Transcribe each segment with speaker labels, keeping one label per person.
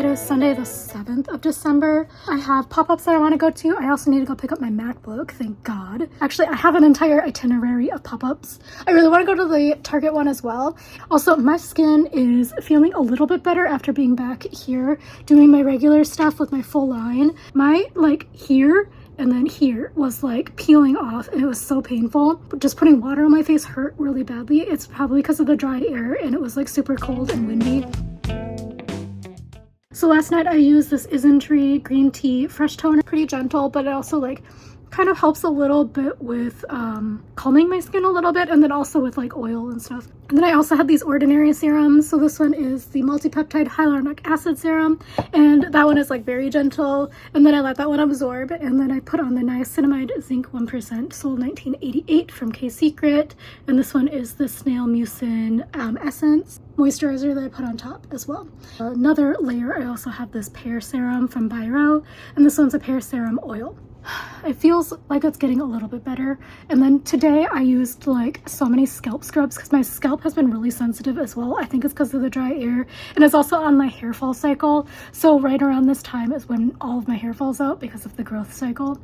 Speaker 1: is Sunday the 7th of December. I have pop-ups that I want to go to. I also need to go pick up my MacBook, thank God. Actually, I have an entire itinerary of pop-ups. I really want to go to the Target one as well. Also, my skin is feeling a little bit better after being back here doing my regular stuff with my full line. My, like, here and then here was like peeling off and it was so painful. But just putting water on my face hurt really badly. It's probably because of the dried air and it was like super cold and windy. So last night I used this Isntree green tea fresh toner. Pretty gentle, but it also like kind of helps a little bit with calming my skin a little bit, and then also with like oil and stuff. And then I also had these Ordinary serums. So this one is the multi-peptide hyaluronic acid serum, and that one is like very gentle. And then I let that one absorb, and then I put on the niacinamide zinc 1% Sol 1988 from K-Secret, and this one is the snail mucin essence moisturizer that I put on top as well. Another layer, I also have this pear serum from Biro, and this one's a pear serum oil. It feels like it's getting a little bit better. And then today I used like so many scalp scrubs because my scalp has been really sensitive as well. I think it's because of the dry air, and it's also on my hair fall cycle. So right around this time is when all of my hair falls out because of the growth cycle,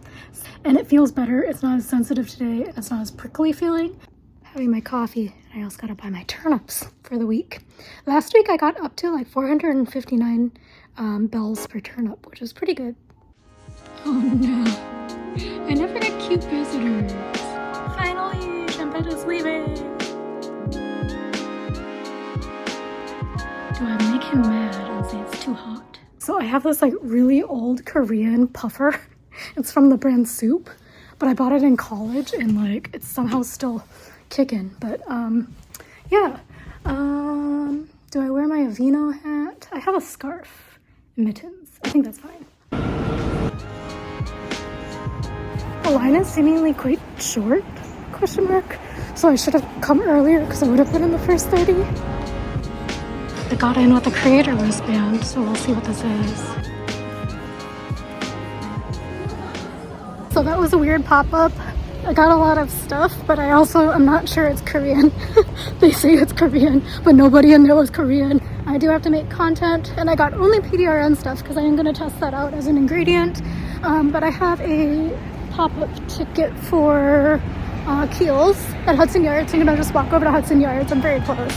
Speaker 1: and it feels better. It's not as sensitive today, and it's not as prickly feeling. Having my coffee. I also gotta buy my turnips for the week. Last week I got up to like 459 bells per turnip, which is pretty good. Oh no, I never get cute visitors. Finally, Champette is leaving. Do I make him mad and say it's too hot? So I have this like really old Korean puffer. It's from the brand Soup, but I bought it in college and like it's somehow still kicking. But yeah. Do I wear my Aveeno hat? I have a scarf and mittens. I think that's fine. The line is seemingly quite short, question mark. So I should have come earlier because I would have been in the first 30. I got in with the creator wristband, so we'll see what this is. So that was a weird pop-up. I got a lot of stuff, but I also am not sure it's Korean. They say it's Korean, but nobody in there was Korean. I do have to make content, and I got only PDRN stuff because I am going to test that out as an ingredient. But I have a pop-up ticket for Kiehl's at Hudson Yards. I'm gonna just walk over to Hudson Yards. I'm very close.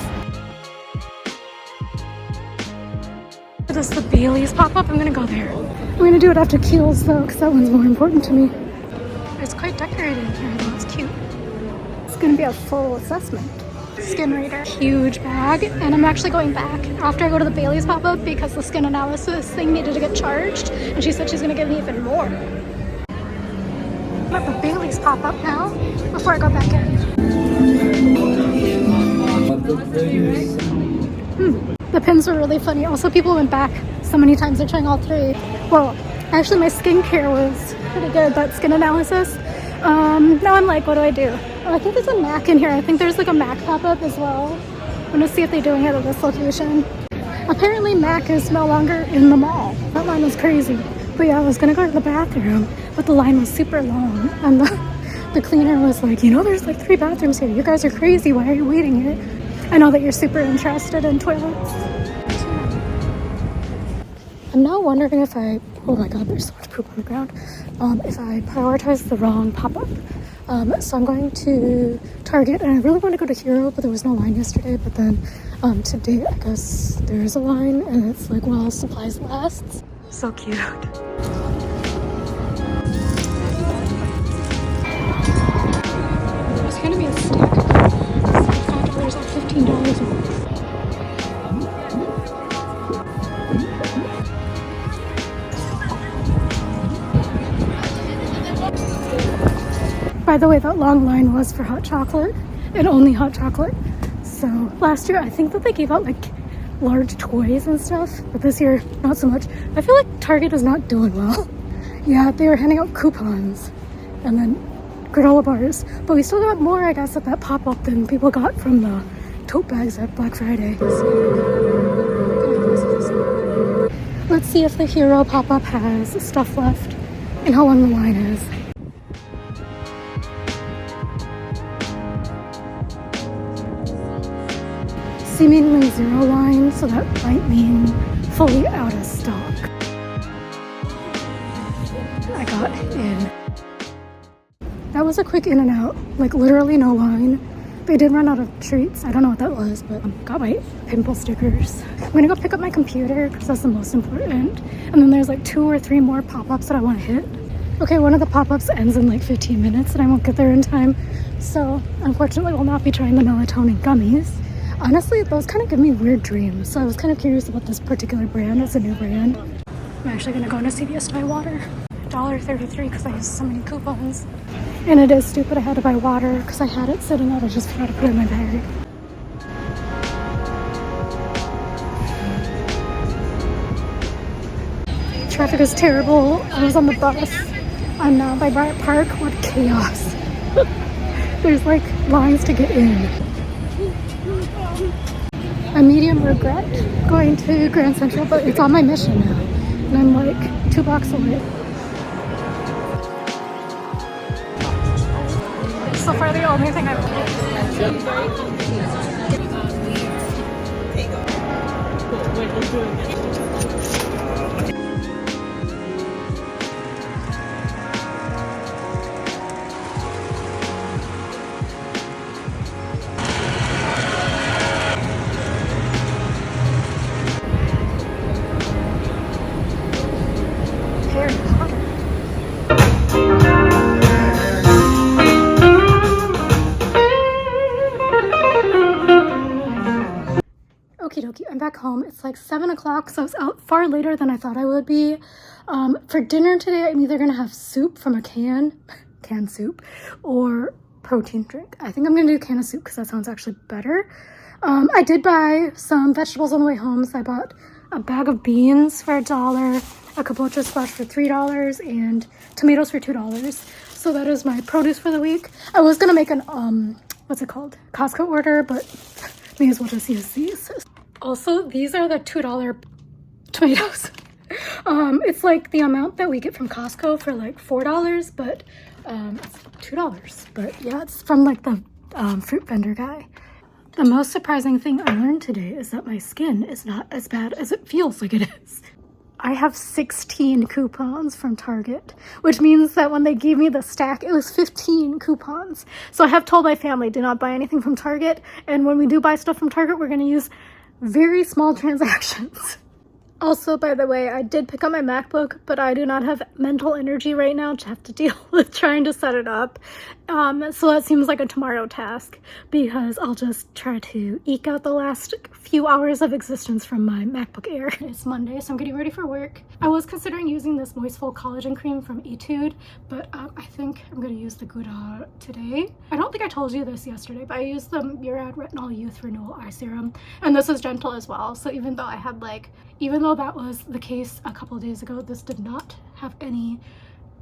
Speaker 1: This is the Bailey's pop-up. I'm gonna go there. I'm gonna do it after Kiehl's though, because that one's more important to me. It's quite decorated here though. It's cute. It's gonna be a full assessment. Skin reader, huge bag, and I'm actually going back after I go to the Bailey's pop-up because the skin analysis thing needed to get charged, and she said she's gonna give me even more. Let the Bailey's pop up now before I go back in. The pins were really funny. Also, people went back so many times. They're trying all three. Well, actually, my skincare was pretty good, but skin analysis. Now I'm like, what do I do? Oh, I think there's a MAC in here. I think there's like a MAC pop-up as well. I'm gonna see if they're doing it at this location. Apparently, MAC is no longer in the mall. That line was crazy. But yeah, I was gonna go to the bathroom, but the line was super long, and the cleaner was like, you know, there's like 3 bathrooms here. You guys are crazy. Why are you waiting here? I know that you're super interested in toilets. I'm now wondering if I, oh my god, there's so much poop on the ground, if I prioritized the wrong pop-up. So I'm going to Target, and I really want to go to Hero, but there was no line yesterday. But then today, I guess there's a line, and it's like, well, supplies lasts. So cute. There's gonna be a stick. $5 off, $15 off. By the way, that long line was for hot chocolate, and only hot chocolate. So last year, I think that they gave out like large toys and stuff, but this year not so much. I feel like Target is not doing well. Yeah, they were handing out coupons and then granola bars, but we still got more, I guess, at that pop-up than people got from the tote bags at Black Friday. Let's see if the Hero pop-up has stuff left and how long the line is. Seemingly zero line, so that might mean fully out of stock. I got in. That was a quick in and out, like literally no line. They did run out of treats. I don't know what that was, but got my pimple stickers. I'm gonna go pick up my computer because that's the most important. And then there's like 2 or 3 more pop-ups that I want to hit. Okay, one of the pop-ups ends in like 15 minutes and I won't get there in time. So unfortunately, we'll not be trying the melatonin gummies. Honestly, those kind of give me weird dreams. So I was kind of curious about this particular brand. It's a new brand. I'm actually gonna go into CVS to buy water. $1.33 because I used so many coupons. And it is stupid I had to buy water because I had it sitting out. I just forgot to put it in my bag. Traffic is terrible. I was on the bus. I'm now by Bryant Park. What chaos. There's like lines to get in. A medium regret going to Grand Central, but it's on my mission now. And I'm like 2 blocks away. So far, the only thing I've Okie dokie, I'm back home. It's like 7 o'clock, so I was out far later than I thought I would be. For dinner today, I'm either gonna have soup from a canned soup, or protein drink. I think I'm gonna do a can of soup because that sounds actually better. I did buy some vegetables on the way home, so I bought a bag of beans for $1, a kabocha squash for $3, and tomatoes for $2. So that is my produce for the week. I was gonna make an what's it called? Costco order, but may as well just use these. Also, these are the $2 tomatoes. It's like the amount that we get from Costco for like $4, but it's $2. But yeah, it's from like the fruit vendor guy. The most surprising thing I learned today is that my skin is not as bad as it feels like it is. I have 16 coupons from Target, which means that when they gave me the stack, it was 15 coupons. So I have told my family, do not buy anything from Target. And when we do buy stuff from Target, we're going to use very small transactions. Also, by the way, I did pick up my MacBook, but I do not have mental energy right now to have to deal with trying to set it up. So that seems like a tomorrow task because I'll just try to eke out the last few hours of existence from my MacBook Air. It's Monday, so I'm getting ready for work. I was considering using this Moistful Collagen Cream from Etude, but I think I'm going to use the Gouda today. I don't think I told you this yesterday, but I used the Murad Retinol Youth Renewal Eye Serum, and this is gentle as well. So even though that was the case a couple of days ago, this did not have any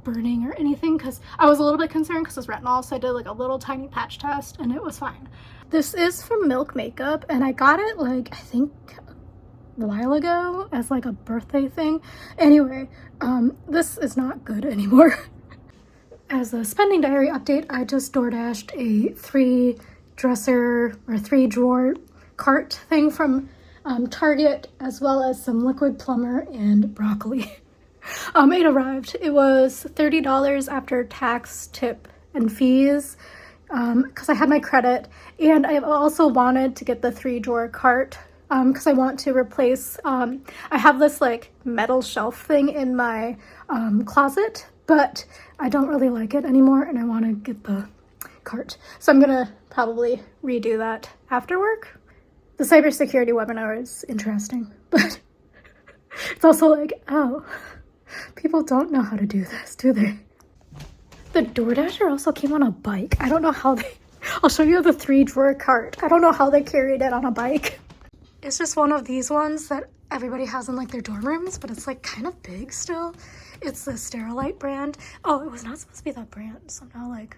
Speaker 1: burning or anything because I was a little bit concerned because it's retinol, so I did like a little tiny patch test and it was fine. This is from Milk Makeup and I got it like I think a while ago as like a birthday thing. Anyway, this is not good anymore. As a spending diary update, I just DoorDashed a 3-drawer cart thing from Target, as well as some liquid plumber and broccoli. It arrived. It was $30 after tax, tip, and fees because I had my credit, and I also wanted to get the 3-drawer cart because I want to replace, I have this like metal shelf thing in my closet, but I don't really like it anymore and I want to get the cart. So I'm gonna probably redo that after work. The cybersecurity webinar is interesting, but it's also like, oh, people don't know how to do this, do they? The DoorDasher also came on a bike. I don't know how I'll show you the 3-drawer cart. I don't know how they carried it on a bike. It's just one of these ones that everybody has in like their dorm rooms, but it's like kind of big still. It's the Sterilite brand. Oh, it was not supposed to be that brand. So now like,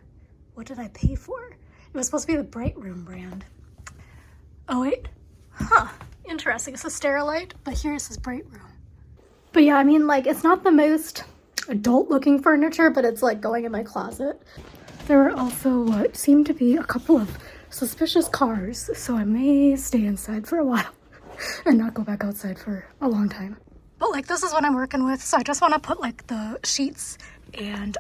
Speaker 1: what did I pay for? It was supposed to be the Bright Room brand. Oh wait, interesting. It's a Sterilite, but here it says Bright Room. But yeah, I mean, like, it's not the most adult looking furniture, but it's like going in my closet. There were also what seemed to be a couple of suspicious cars, so I may stay inside for a while. and not go back outside for a long time. But like this is what I'm working with, so I just want to put like the sheets and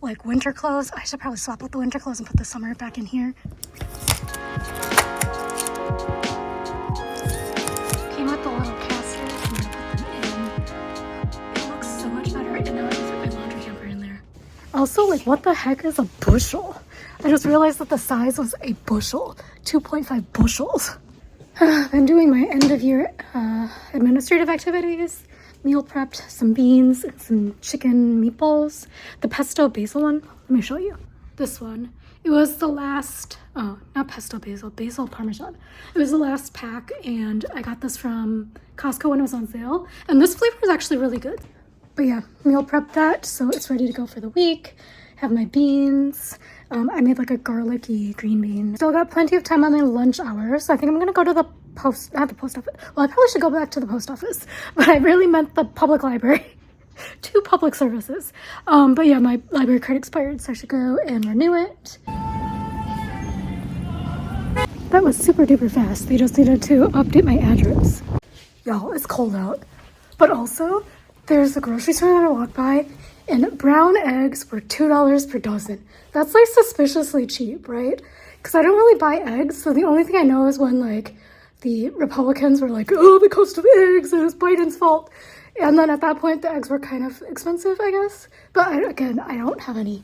Speaker 1: like winter clothes. I should probably swap out the winter clothes and put the summer back in here. Came with the little casters. I'm gonna put them in. It looks so much better, and now I can put my laundry hamper in there. Also, like, what the heck is a bushel? I just realized that the size was a bushel, 2.5 bushels. I'm doing my end of year administrative activities. Meal prepped some beans and some chicken meatballs. The pesto basil one, let me show you. This one, it was the last, oh, not pesto basil, basil parmesan. It was the last pack, and I got this from Costco when it was on sale. And this flavor is actually really good. But yeah, meal prepped that, so it's ready to go for the week. Have my beans. I made like a garlicky green bean. Still got plenty of time on my lunch hour, so I think I'm gonna go to the post office. Well, I probably should go back to the post office, but I really meant the public library. 2 public services. But yeah, my library card expired, so I should go and renew it. That was super duper fast. They just needed to update my address. Y'all, it's cold out. But also, there's a grocery store that I walked by, and brown eggs were $2 per dozen. That's like suspiciously cheap, right? Because I don't really buy eggs, so the only thing I know is when like the Republicans were like, oh, the cost of eggs, it was Biden's fault. And then at that point, the eggs were kind of expensive, I guess. But I don't have any.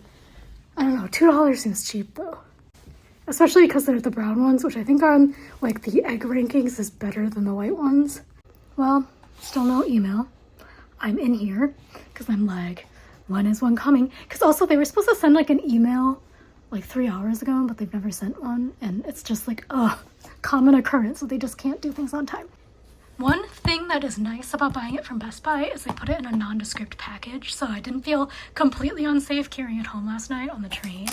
Speaker 1: I don't know, $2 seems cheap though. Especially because they're the brown ones, which I think on like the egg rankings is better than the white ones. Well, still no email. I'm in here because I'm like, when is one coming? Because also they were supposed to send like an email like 3 hours ago, but they've never sent one. And it's just like, common occurrence. So they just can't do things on time. One thing that is nice about buying it from Best Buy is they put it in a nondescript package. So I didn't feel completely unsafe carrying it home last night on the train.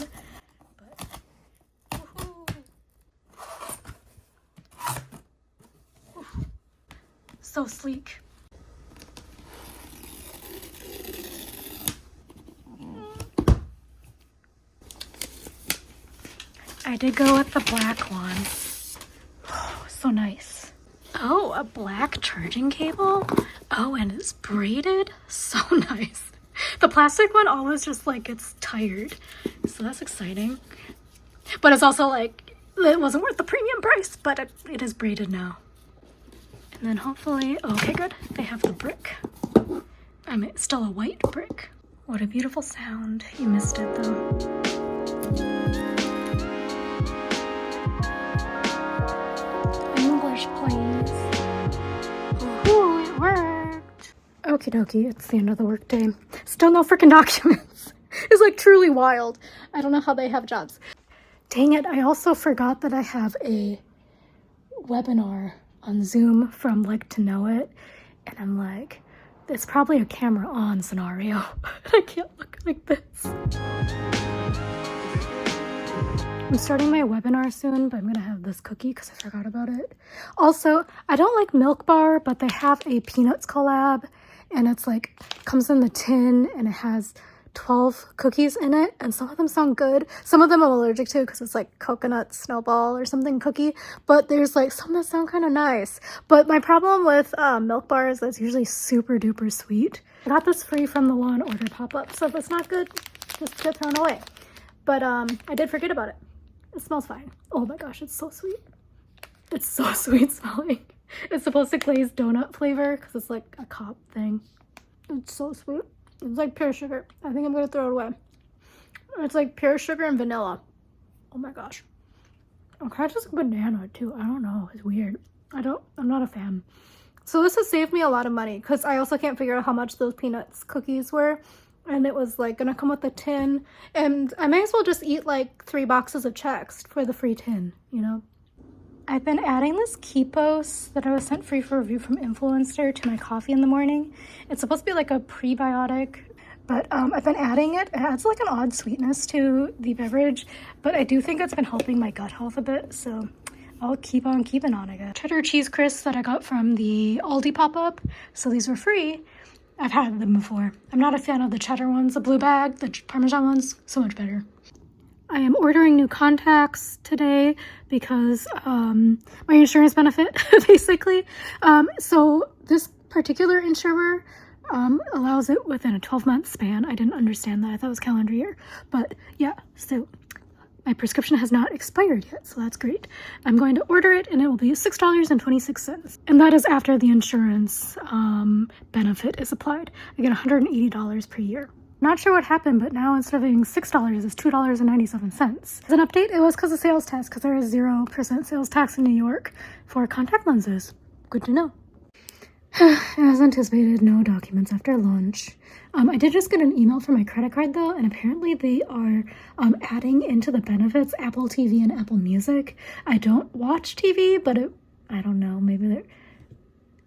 Speaker 1: But, so sleek. I did go with the black one. Oh, so nice. Oh, a black charging cable. Oh, and it's braided. So nice. The plastic one always just like gets tired. So that's exciting. But it's also like, it wasn't worth the premium price, but it is braided now. And then hopefully, okay, good. They have the brick. I mean, it's still a white brick. What a beautiful sound. You missed it though. English, please. Ooh, it worked. Okie dokie, it's the end of the workday. Still no freaking documents. It's like truly wild. I don't know how they have jobs. Dang it, I also forgot that I have a webinar on Zoom from Like to Know It. And I'm like, it's probably a camera on scenario. I can't look like this. I'm starting my webinar soon, but I'm gonna have this cookie because I forgot about it. Also, I don't like Milk Bar, but they have a Peanuts collab, and it's like, comes in the tin, and it has 12 cookies in it, and some of them sound good. Some of them I'm allergic to because it's like coconut snowball or something cookie, but there's like some that sound kind of nice. But my problem with Milk Bar is that it's usually super duper sweet. I got this free from the Law and Order pop-up, so if it's not good, just get thrown away. But I did forget about it. It smells fine. Oh my gosh, it's so sweet. It's so sweet smelling. It's supposed to glaze donut flavor because it's like a cop thing. It's so sweet. It's like pure sugar. I think I'm gonna throw it away. It's like pure sugar and vanilla. Oh my gosh. I'm kind of just like banana too. I don't know. It's weird. I'm not a fan. So this has saved me a lot of money because I also can't figure out how much those Peanuts cookies were. And it was like gonna come with a tin. And I may as well just eat like 3 boxes of Chex for the free tin, you know? I've been adding this Keepos that I was sent free for review from Influencer to my coffee in the morning. It's supposed to be like a prebiotic, but I've been adding it. It adds like an odd sweetness to the beverage, but I do think it's been helping my gut health a bit, so I'll keep on keeping on, I guess. Cheddar cheese crisps that I got from the Aldi pop-up, so these were free. I've had them before. I'm not a fan of the cheddar ones, the blue bag, the Parmesan ones, so much better. I am ordering new contacts today because my insurance benefit, basically. So this particular insurer allows it within a 12-month span. I didn't understand that. I thought it was calendar year. But yeah, so my prescription has not expired yet, so that's great. I'm going to order it, and it will be $6.26. And that is after the insurance benefit is applied. I get $180 per year. Not sure what happened, but now instead of being $6, it's $2.97. As an update, it was because of sales tax, because there is 0% sales tax in New York for contact lenses. Good to know. As anticipated, no documents after lunch. I did just get an email for my credit card though, and apparently they are adding into the benefits Apple TV and Apple Music. I don't watch TV, but I don't know, maybe they're...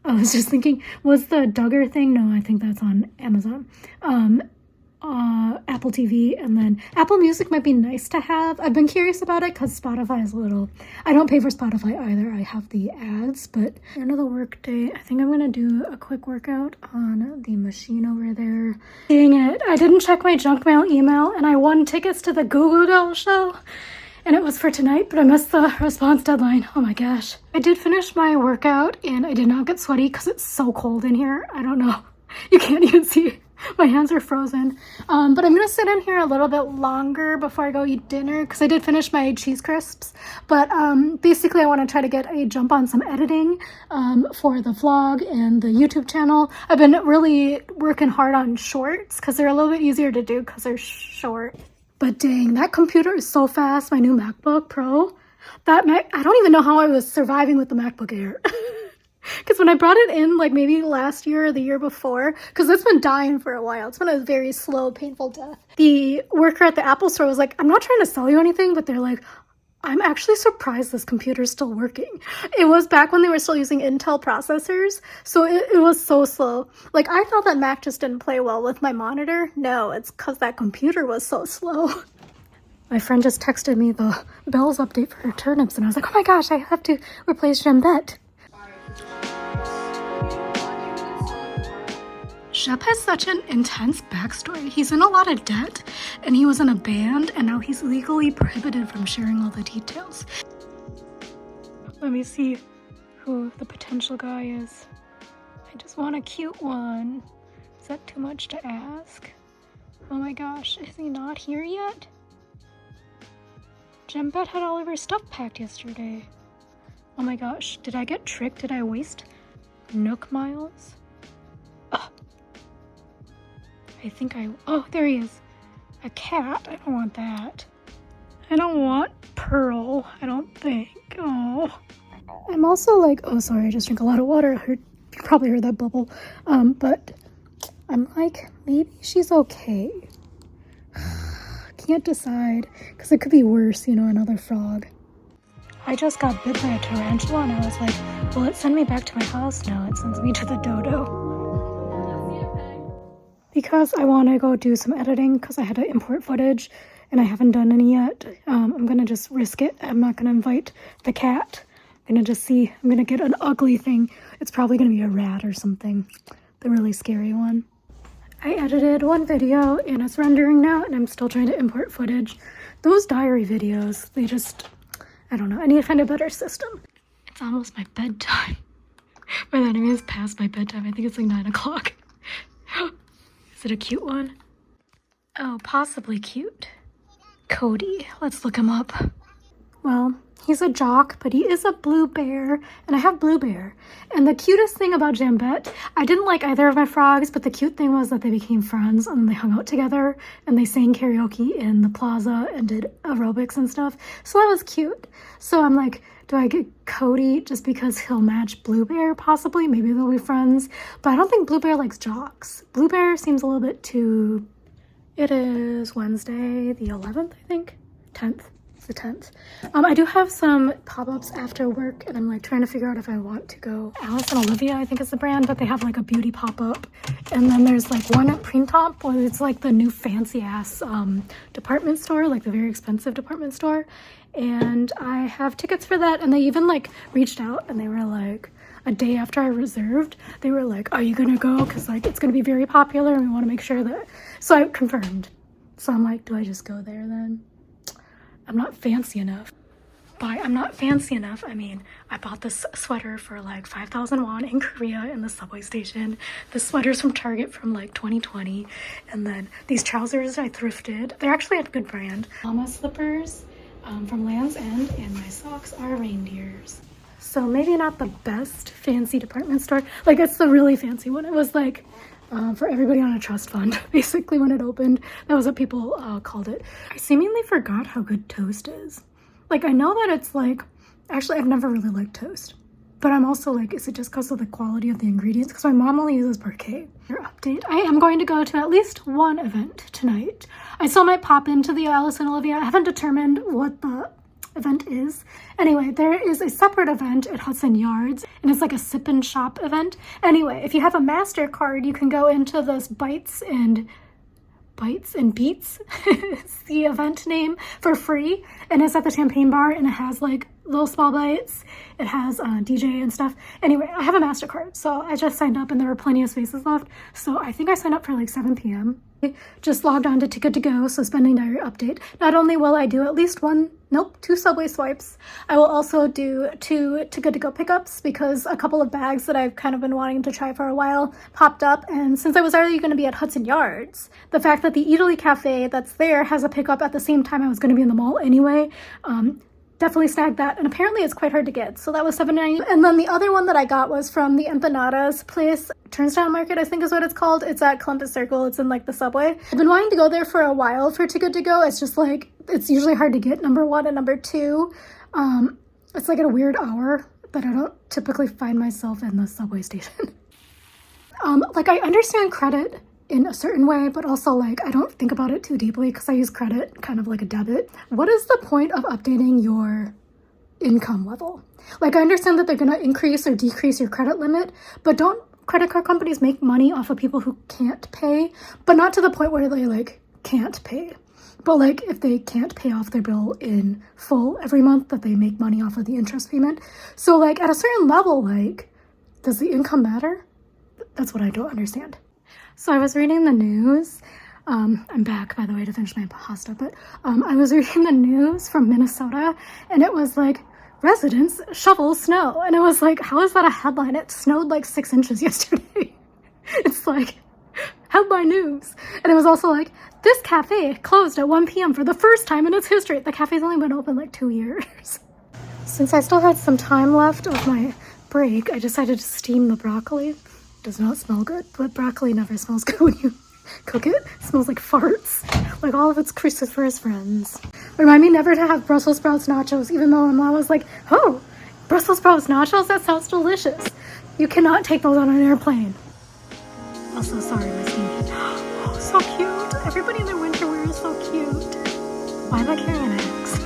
Speaker 1: I was just thinking, was the Duggar thing? No, I think that's on Amazon. Apple TV, and then Apple Music might be nice to have. I've been curious about it because Spotify is a little... I don't pay for Spotify either. I have the ads, but another work day. I think I'm going to do a quick workout on the machine over there. Dang it. I didn't check my junk mail email, and I won tickets to the Goo Goo Doll show, and it was for tonight, but I missed the response deadline. Oh my gosh. I did finish my workout, and I did not get sweaty because it's so cold in here. I don't know. You can't even see. My hands are frozen. But I'm going to sit in here a little bit longer before I go eat dinner because I did finish my cheese crisps. But basically I want to try to get a jump on some editing for the vlog and the YouTube channel. I've been really working hard on shorts because they're a little bit easier to do because they're short. But dang, that computer is so fast. My new MacBook Pro. I don't even know how I was surviving with the MacBook Air. Because when I brought it in, like maybe last year or the year before, because it's been dying for a while. It's been a very slow, painful death. The worker at the Apple store was like, I'm not trying to sell you anything, but they're like, I'm actually surprised this computer is still working. It was back when they were still using Intel processors, so it was so slow. Like, I thought that Mac just didn't play well with my monitor. No, it's because that computer was so slow. My friend just texted me the Bell's update for her turnips, and I was like, oh my gosh, I have to replace Jambette. Shep has such an intense backstory. He's in a lot of debt, and he was in a band, and now he's legally prohibited from sharing all the details. Let me see who the potential guy is. I just want a cute one. Is that too much to ask? Oh my gosh, is he not here yet? Jembet had all of her stuff packed yesterday. Oh my gosh, did I get tricked? Did I waste Nook miles? I think oh, there he is. A cat? I don't want that. I don't want Pearl, I don't think. Oh. I'm also like, oh sorry, I just drank a lot of water. You probably heard that bubble. But I'm like, maybe she's okay. Can't decide, because it could be worse, you know, another frog. I just got bit by a tarantula and I was like, will it send me back to my house? No, it sends me to the dodo. Because I want to go do some editing because I had to import footage and I haven't done any yet. I'm going to just risk it. I'm not going to invite the cat. I'm going to just see. I'm going to get an ugly thing. It's probably going to be a rat or something. The really scary one. I edited one video and it's rendering now and I'm still trying to import footage. Those diary videos, they just, I don't know. I need to find a better system. It's almost my bedtime. By that I mean it's past my bedtime. I think it's like 9 o'clock. Is it a cute one? Oh, possibly cute. Cody. Let's look him up. Well, he's a jock, but he is a blue bear, and I have blue bear. And the cutest thing about Jambette, I didn't like either of my frogs, but the cute thing was that they became friends, and they hung out together, and they sang karaoke in the plaza and did aerobics and stuff. So that was cute. So I'm like, do I get Cody just because he'll match Blue Bear? Possibly. Maybe they'll be friends. But I don't think Blue Bear likes jocks. Blue Bear seems a little bit too... It is Wednesday the 11th, I think. 10th. It's the 10th. I do have some pop-ups after work, and I'm like trying to figure out if I want to go. Alice and Olivia, I think is the brand, but they have like a beauty pop-up. And then there's like one at Printop where it's like the new fancy-ass department store, like the very expensive department store. And I have tickets for that, and they even like reached out and they were like, a day after I reserved, they were like, are you gonna go? Because like it's gonna be very popular and we want to make sure that... So I confirmed. So I'm like, do I just go there then? I'm not fancy enough. By I'm not fancy enough, I mean, I bought this sweater for like 5,000 won in Korea in the subway station. This sweater's from Target from like 2020. And then these trousers I thrifted. They're actually a good brand. Mama slippers from Land's End, and my socks are reindeers. So maybe not the best fancy department store. Like, it's the really fancy one. It was like for everybody on a trust fund, basically, when it opened. That was what people called it. I seemingly forgot how good toast is. Like, I know that it's like, actually, I've never really liked toast. But I'm also like, is it just because of the quality of the ingredients? Because my mom only uses parquet. Your update. I am going to go to at least one event tonight. I still might pop into the Alice and Olivia. I haven't determined what the event is. Anyway, there is a separate event at Hudson Yards, and it's like a sip and shop event. Anyway, if you have a MasterCard, you can go into this Bites and Beats is the event name, for free, and it's at the Champagne Bar, and it has like little small bites. It has DJ and stuff. Anyway, I have a MasterCard, so I just signed up, and there were plenty of spaces left. So I think I signed up for like 7 p.m. Just logged on to Ticket to Go, so spending diary update. Not only will I do at least two subway swipes, I will also do 2 Ticket to Go pickups, because a couple of bags that I've kind of been wanting to try for a while popped up. And since I was already going to be at Hudson Yards, the fact that the Italy Cafe that's there has a pickup at the same time I was going to be in the mall anyway, definitely snagged that, and apparently it's quite hard to get, so that was $7.90. And then the other one that I got was from the empanadas place, Turnstile Market, I think is what it's called. It's at Columbus Circle. It's in like the subway. I've been wanting to go there for a while for Ticket to Go. It's just like, it's usually hard to get, number one, and number two, it's like at a weird hour that I don't typically find myself in the subway station. Like, I understand credit in a certain way, but also like I don't think about it too deeply because I use credit kind of like a debit. What is the point of updating your income level? Like, I understand that they're going to increase or decrease your credit limit, but don't credit card companies make money off of people who can't pay? But not to the point where they like can't pay, but like if they can't pay off their bill in full every month, that they make money off of the interest payment. So like at a certain level, like, does the income matter? That's what I don't understand. So I was reading the news. I'm back, by the way, to finish my pasta, but I was reading the news from Minnesota, and it was like, residents shovel snow. And it was like, how is that a headline? It snowed like 6 inches yesterday. It's like, headline news. And it was also like, this cafe closed at 1 p.m. for the first time in its history. The cafe's only been open like 2 years. Since I still had some time left of my break, I decided to steam the broccoli. Does not smell good, but broccoli never smells good when you cook it. It smells like farts, like all of its cruciferous friends. Remind me never to have Brussels sprouts nachos, even though Mom was like, oh, Brussels sprouts nachos? That sounds delicious. You cannot take those on an airplane. Also, sorry, my skin. Oh, so cute. Everybody in their winter wear is so cute. Why am I carrying an axe?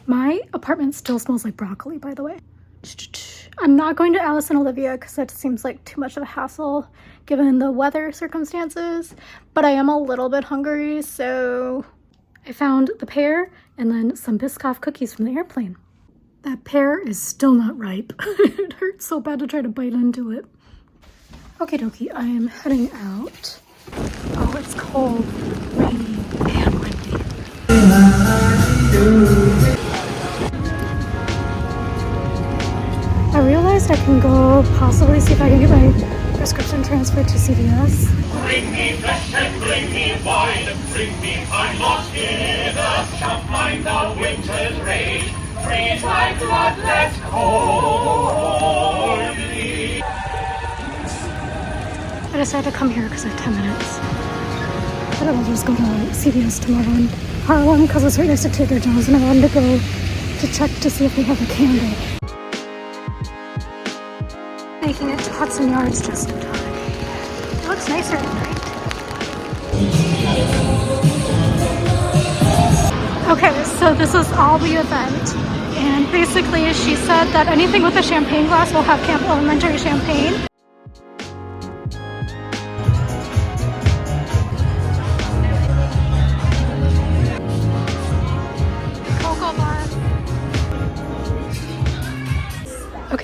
Speaker 1: My apartment still smells like broccoli, by the way. I'm not going to Alice and Olivia because that seems like too much of a hassle given the weather circumstances, but I am a little bit hungry, so I found the pear and then some Biscoff cookies from the airplane. That pear is still not ripe. It hurts so bad to try to bite into it. Okie dokie, I am heading out. Oh, it's cold, rainy, and windy. I realized I can go possibly see if I can get my prescription transferred to CVS.
Speaker 2: Bring me flesh and bring me wine, bring me I'm lost in a shop, mind the winter's rage, freeze my blood, let's coldly.
Speaker 1: I decided to come here because I have 10 minutes. But I'll just go to CVS tomorrow in Harlem because it's right next to Trader Joe's, and I wanted to go to check to see if they have a candle. Making it to Hudson Yards just in time. It looks nicer at night. Okay, so this is all the event. And basically she said that anything with a champagne glass will have complimentary champagne.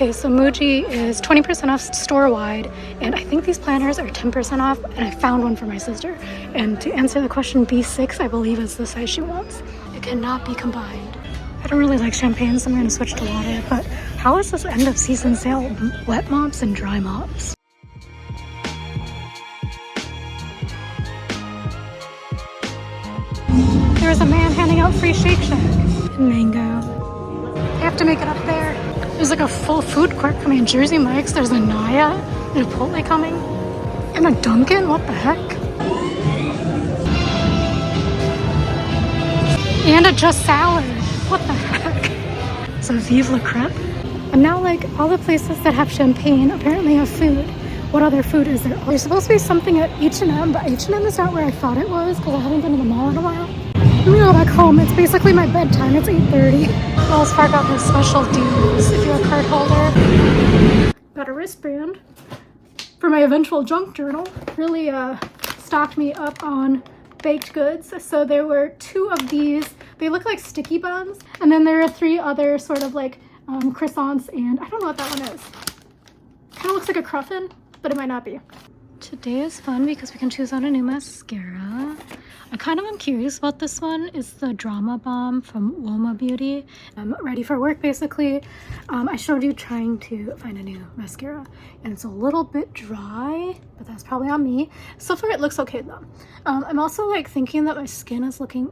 Speaker 1: Okay, so Muji is 20% off store-wide, and I think these planners are 10% off, and I found one for my sister. And to answer the question, B6, I believe, is the size she wants. It cannot be combined. I don't really like champagne, so I'm going to switch to latte, but how is this end of season sale? Wet mops and dry mops. There's a man handing out free Shake Shack and mango. I have to make it up there. There's like a full food court coming. Jersey Mike's, there's a Naya, and a Chipotle coming, and a Dunkin', what the heck? And a Just Salad, what the heck? So Vive La Crepe. And now like all the places that have champagne apparently have food. What other food is there? There's supposed to be something at H&M, but H&M is not where I thought it was because I haven't been to the mall in a while. I'm gonna go back home. It's basically my bedtime. It's 8:30. Wells Fargo has special deals if you're a card holder. Got a wristband for my eventual junk journal. Really stocked me up on baked goods. So there were 2 of these. They look like sticky buns. And then there are 3 other sort of like croissants, and I don't know what that one is. Kind of looks like a cruffin, but it might not be. Today is fun because we can choose out a new mascara. I kind of am curious about this one. It's the Drama Bomb from kbeauty. I'm ready for work basically. I showed you trying to find a new mascara and it's a little bit dry, but that's probably on me. So far it looks okay though. I'm also like thinking that my skin is looking,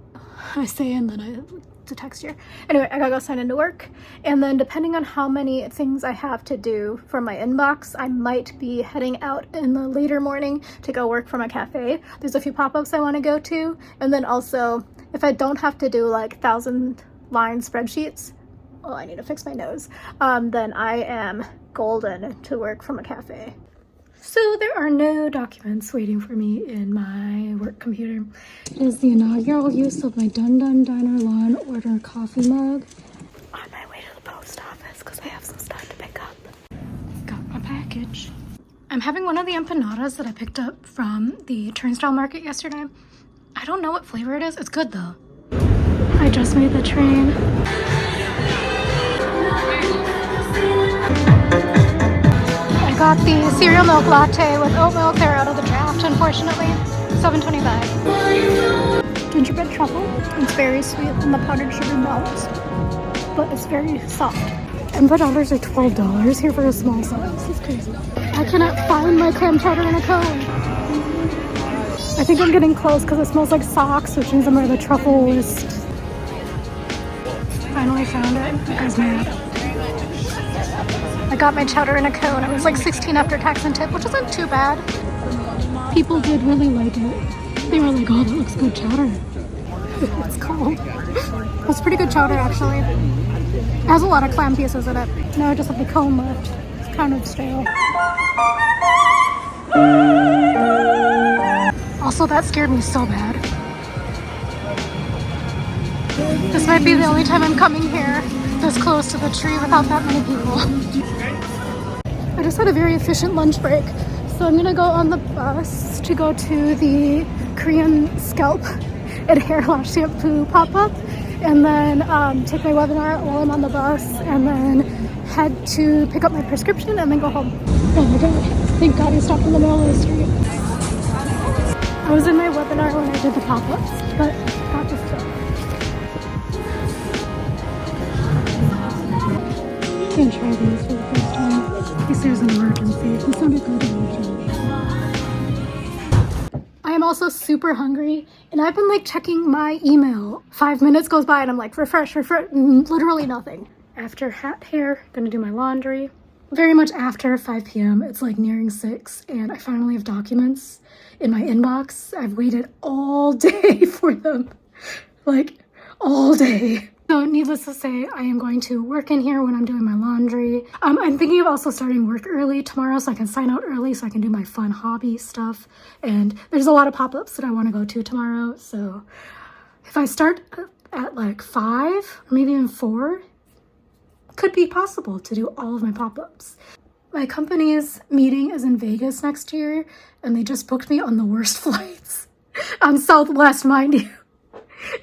Speaker 1: I say and then the texture. Anyway, I gotta go sign into work, and then depending on how many things I have to do for my inbox, I might be heading out in the later morning to go work from a cafe. There's a few pop-ups I want to go to, and then also if I don't have to do like 1,000-line spreadsheets, oh I need to fix my nose, then I am golden to work from a cafe. So there are no documents waiting for me in my work computer. It is the inaugural use of my Dun Dun Diner Law and Order coffee mug. On my way to the post office because I have some stuff to pick up. Got my package. I'm having one of the empanadas that I picked up from the turnstile market yesterday. I don't know what flavor it is. It's good though. I just made the train. Got the cereal milk latte with oat milk. They're out of the draft, unfortunately. $7.25. Gingerbread truffle. It's very sweet, and the powdered sugar melts, but it's very soft. Empanadas are $12 here for a small size. It's crazy. I cannot find my clam chowder in a cone. I think I'm getting close because it smells like socks, which means I'm where the truffle list. Finally found it. You guys mad? I got my chowder in a cone. It was like $16 after tax and tip, which isn't too bad. People did really like it. They were like, oh, that looks good chowder. It's cold. It's pretty good chowder, actually. It has a lot of clam pieces in it. Now I just have the cone left. It's kind of stale. Also, that scared me so bad. This might be the only time I'm coming here this close to the tree without that many people. I just had a very efficient lunch break, so I'm gonna go on the bus to go to the Korean scalp and hair loss shampoo pop-up, and then take my webinar while I'm on the bus, and then head to pick up my prescription and then go home. Oh my god, thank god I stopped in the middle of the street. I was in my webinar when I did the pop-ups, but got this stuff. I'm gonna try these for the first time. In case there's an emergency. This sounded good emergency. I am also super hungry, and I've been like checking my email. 5 minutes goes by and I'm like, refresh, literally nothing. After hat hair, gonna do my laundry. Very much after 5 p.m. It's like nearing 6, and I finally have documents in my inbox. I've waited all day for them. Like, all day. So needless to say, I am going to work in here when I'm doing my laundry. I'm thinking of also starting work early tomorrow so I can sign out early so I can do my fun hobby stuff. And there's a lot of pop-ups that I want to go to tomorrow. So if I start at like 5 or maybe even 4, could be possible to do all of my pop-ups. My company's meeting is in Vegas next year, and they just booked me on the worst flights on Southwest, mind you.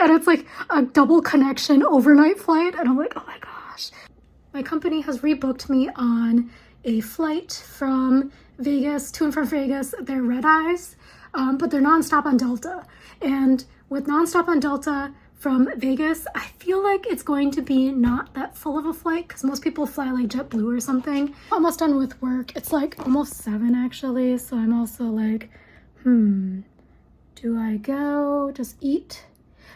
Speaker 1: And it's like a double connection overnight flight. And I'm like, oh my gosh. My company has rebooked me on a flight from Vegas, to and from Vegas. They're red eyes, but they're nonstop on Delta. And with nonstop on Delta from Vegas, I feel like it's going to be not that full of a flight because most people fly like JetBlue or something. Almost done with work. It's like almost 7 actually, so I'm also like, do I go just eat?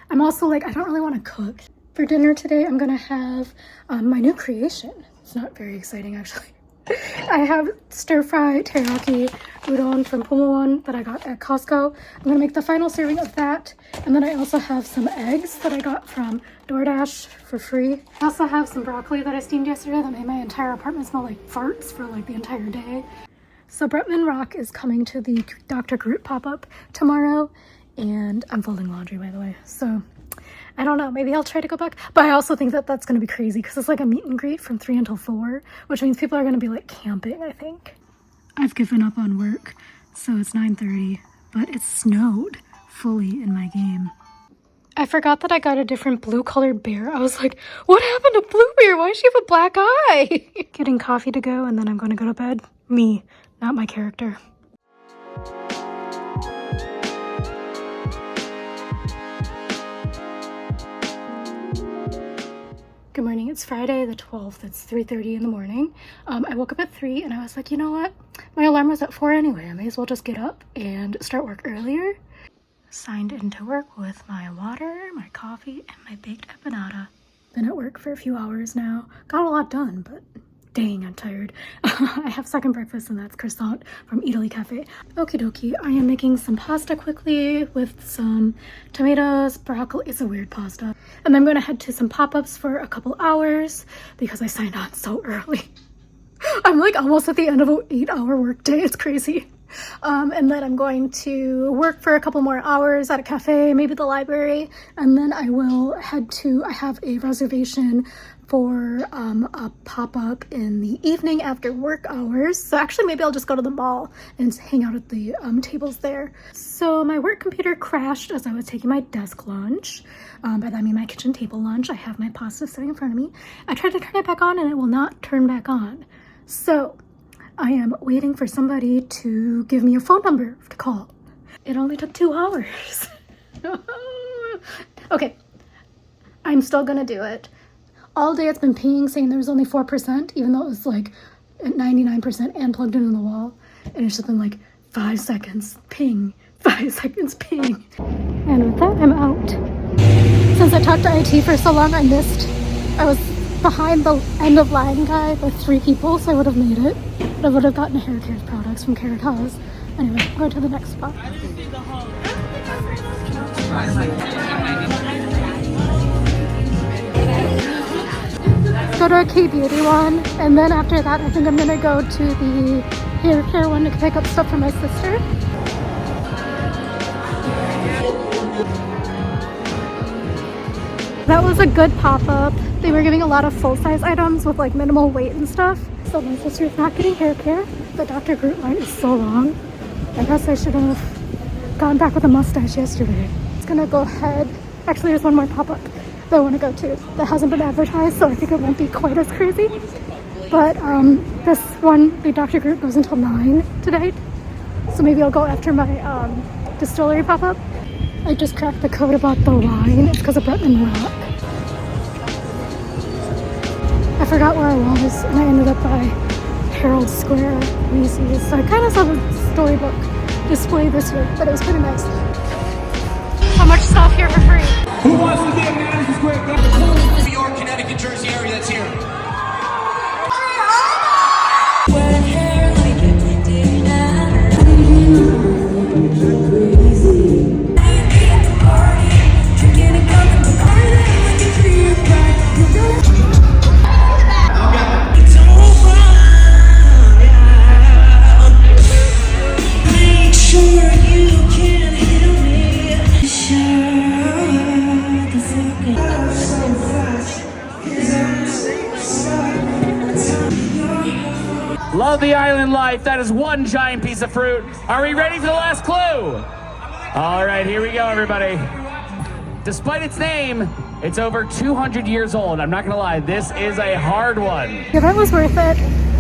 Speaker 1: I'm also like, I don't really want to cook. For dinner today, I'm gonna have my new creation. It's not very exciting actually. I have stir-fry teriyaki udon from Pumawon that I got at Costco. I'm gonna make the final serving of that. And then I also have some eggs that I got from DoorDash for free. I also have some broccoli that I steamed yesterday that made my entire apartment smell like farts for like the entire day. So Bretman Rock is coming to the Dr. Groot pop-up tomorrow. And I'm folding laundry, by the way. So I don't know, maybe I'll try to go back. But I also think that that's going to be crazy because it's like a meet and greet from 3 until 4, which means people are going to be like camping, I think. I've given up on work, so it's 9:30, but it snowed fully in my game. I forgot that I got a different blue colored bear. I was like, what happened to Blue Bear? Why does she have a black eye? Getting coffee to go and then I'm going to go to bed. Me, not my character. Good morning, it's Friday the 12th, it's 3:30 in the morning. I woke up at 3 and I was like, you know what? My alarm was at 4 anyway, I may as well just get up and start work earlier. Signed into work with my water, my coffee, and my baked empanada. Been at work for a few hours now. Got a lot done, but dang, I'm tired. I have second breakfast and that's croissant from Italy Cafe. Okie dokie, I am making some pasta quickly with some tomatoes, broccoli. It's a weird pasta. And then I'm gonna head to some pop-ups for a couple hours because I signed on so early. I'm like almost at the end of an 8-hour workday. It's crazy. And then I'm going to work for a couple more hours at a cafe, maybe the library, and then I will head to, I have a reservation for a pop-up in the evening after work hours. So actually maybe I'll just go to the mall and hang out at the tables there. So my work computer crashed as I was taking my desk lunch. By that I mean my kitchen table lunch. I have my pasta sitting in front of me. I tried to turn it back on and it will not turn back on. So I am waiting for somebody to give me a phone number to call. It only took 2 hours. Okay, I'm still gonna do it. All day it's been pinging saying there was only 4%, even though it was like at 99% and plugged into the wall. And it's just been like 5 seconds, ping, 5 seconds, ping. And with that, I'm out. Since I talked to IT for so long, I was behind the end of line guy with 3 people, so I would have made it. But I would have gotten hair care products from Caritas. Anyway, go to the next spot. Go to a kbeauty one, and then after that I think I'm gonna go to the hair care one to pick up stuff for my sister. That was a good pop-up. They were giving a lot of full-size items with like minimal weight and stuff. So my sister's not getting hair care. The Dr. Groot line is so long. I guess I should have gone back with a mustache yesterday. It's gonna go ahead. Actually, there's one more pop-up that I want to go to that hasn't been advertised, so I think it won't be quite as crazy. But this one, the Dr. Groot, goes until 9 today. So maybe I'll go after my distillery pop-up. I just cracked the code about the wine. It's because of Bretman Rock. I forgot where I was, and I ended up by Herald Square, Macy's. So I kind of saw the storybook display this week, but it was kind of nice. So much stuff here for free.
Speaker 3: Who wants to get Madison Square Garden? New York, Connecticut, Jersey area that's here. Love the island life. That is one giant piece of fruit. Are we ready for the last clue? All right, here we go, everybody. Despite its name, It's over 200 years old. I'm not gonna lie, this is a hard one.
Speaker 1: Yeah, that was worth it.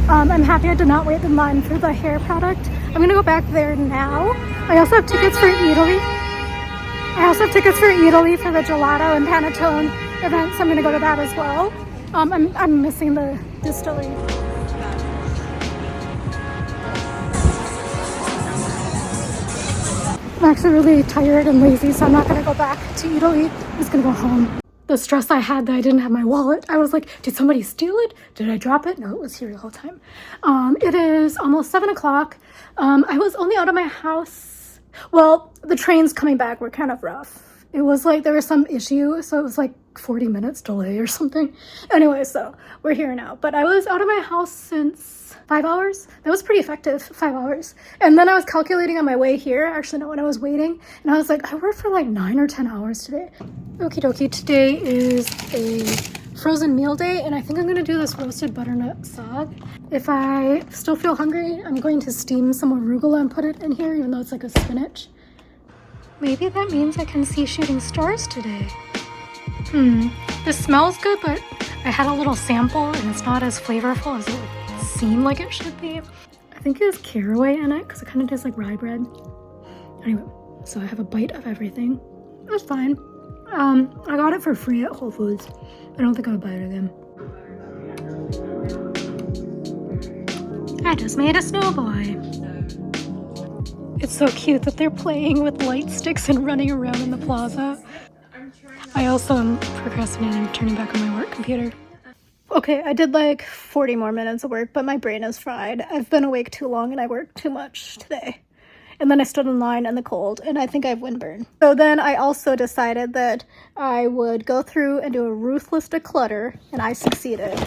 Speaker 1: I'm happy I did not wait in line for the hair product. I'm gonna go back there now. I also have tickets for Italy. For the gelato and panettone event, so I'm gonna go to that as well. I'm missing the distillery. I'm actually really tired and lazy, so I'm not gonna go back to Italy. I'm just gonna go home. The stress I had that I didn't have my wallet. I was like, did somebody steal it? Did I drop it? No, it was here the whole time. It is almost 7 o'clock. I was only out of my house. Well, the trains coming back were kind of rough. It was like there was some issue, so it was like 40 minutes delay or something. Anyway, so we're here now. But I was out of my house since 5 hours. That was pretty effective, 5 hours. And then I was calculating on my way here, actually not when I was waiting, and I was like, I worked for like 9 or 10 hours today. Okie dokie, today is a frozen meal day, and I think I'm gonna do this roasted butternut sag. If I still feel hungry, I'm going to steam some arugula and put it in here, even though it's like a spinach. Maybe that means I can see shooting stars today. This smells good, but I had a little sample and it's not as flavorful as it would seem like it should be. I think it has caraway in it because it kind of tastes like rye bread. Anyway, so I have a bite of everything. It was fine. I got it for free at Whole Foods. I don't think I would buy it again. I just made a snowboy. It's so cute that they're playing with light sticks and running around in the plaza. I also am procrastinating turning back on my work computer. Okay, I did like 40 more minutes of work, but my brain is fried. I've been awake too long and I worked too much today. And then I stood in line in the cold, and I think I have windburn. So then I also decided that I would go through and do a ruthless declutter, and I succeeded.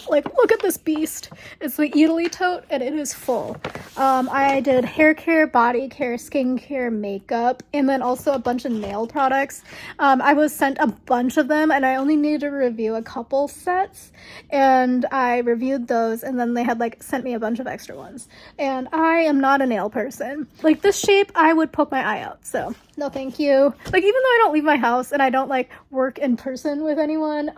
Speaker 1: Like, look at this beast. It's the Italy tote, and it is full. I did hair care, body care, skincare, makeup, and then also a bunch of nail products. I was sent a bunch of them, and I only needed to review a couple sets, and I reviewed those, and then they had like sent me a bunch of extra ones. And I am not a nail person. Like this shape, I would poke my eye out, so no thank you. Like, even though I don't leave my house and I don't like work in person with anyone,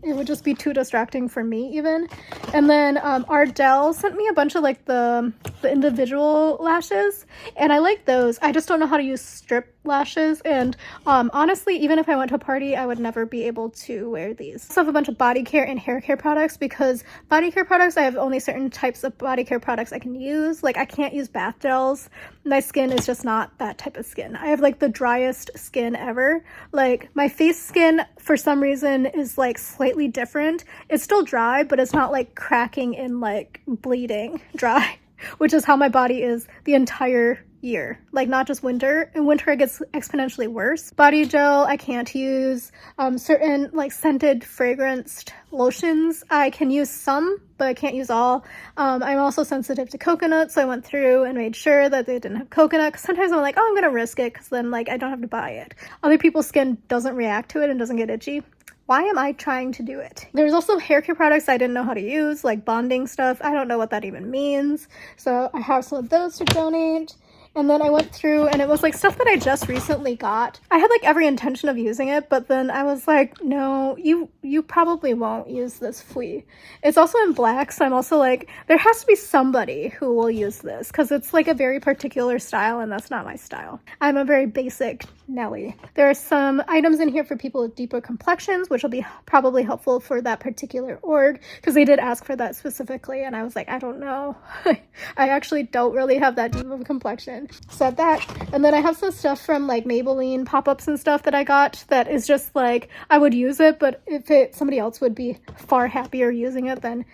Speaker 1: it would just be too distracting for me even. And then Ardell sent me a bunch of like the individual lashes, and I like those. I just don't know how to use strip lashes, and honestly, even if I went to a party, I would never be able to wear these. I also have a bunch of body care and hair care products, because body care products, I have only certain types of body care products I can use. Like, I can't use bath gels. My skin is just not that type of skin. I have like the driest skin ever. Like, my face skin for some reason is like slightly different. It's still dry, but it's not like cracking and like bleeding dry, which is how my body is the entire year. Like, not just winter. In winter it gets exponentially worse. Body gel I can't use. Certain like scented fragranced lotions I can use some, but I can't use all. I'm also sensitive to coconut, so I went through and made sure that they didn't have coconut, because sometimes I'm like, oh, I'm gonna risk it because then like I don't have to buy it. Other people's skin doesn't react to it and doesn't get itchy. Why am I trying to do it? There's also hair care products I didn't know how to use, like bonding stuff. I don't know what that even means, so I have some of those to donate. And then I went through, and it was like stuff that I just recently got. I had like every intention of using it, but then I was like, no, you probably won't use this flea. It's also in black, so I'm also like, there has to be somebody who will use this, because it's like a very particular style, and that's not my style. I'm a very basic Nelly. There are some items in here for people with deeper complexions, which will be probably helpful for that particular org, because they did ask for that specifically, and I was like, I don't know. I actually don't really have that deep of a complexion. Said that. And then I have some stuff from like Maybelline pop-ups and stuff that I got that is just like, I would use it, but if somebody else would be far happier using it, then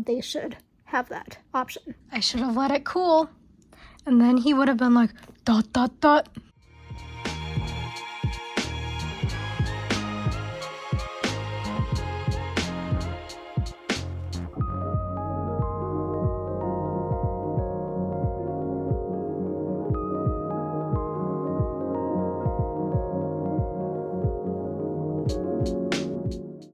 Speaker 1: they should have that option. I should have let it cool, and then he would have been like, ...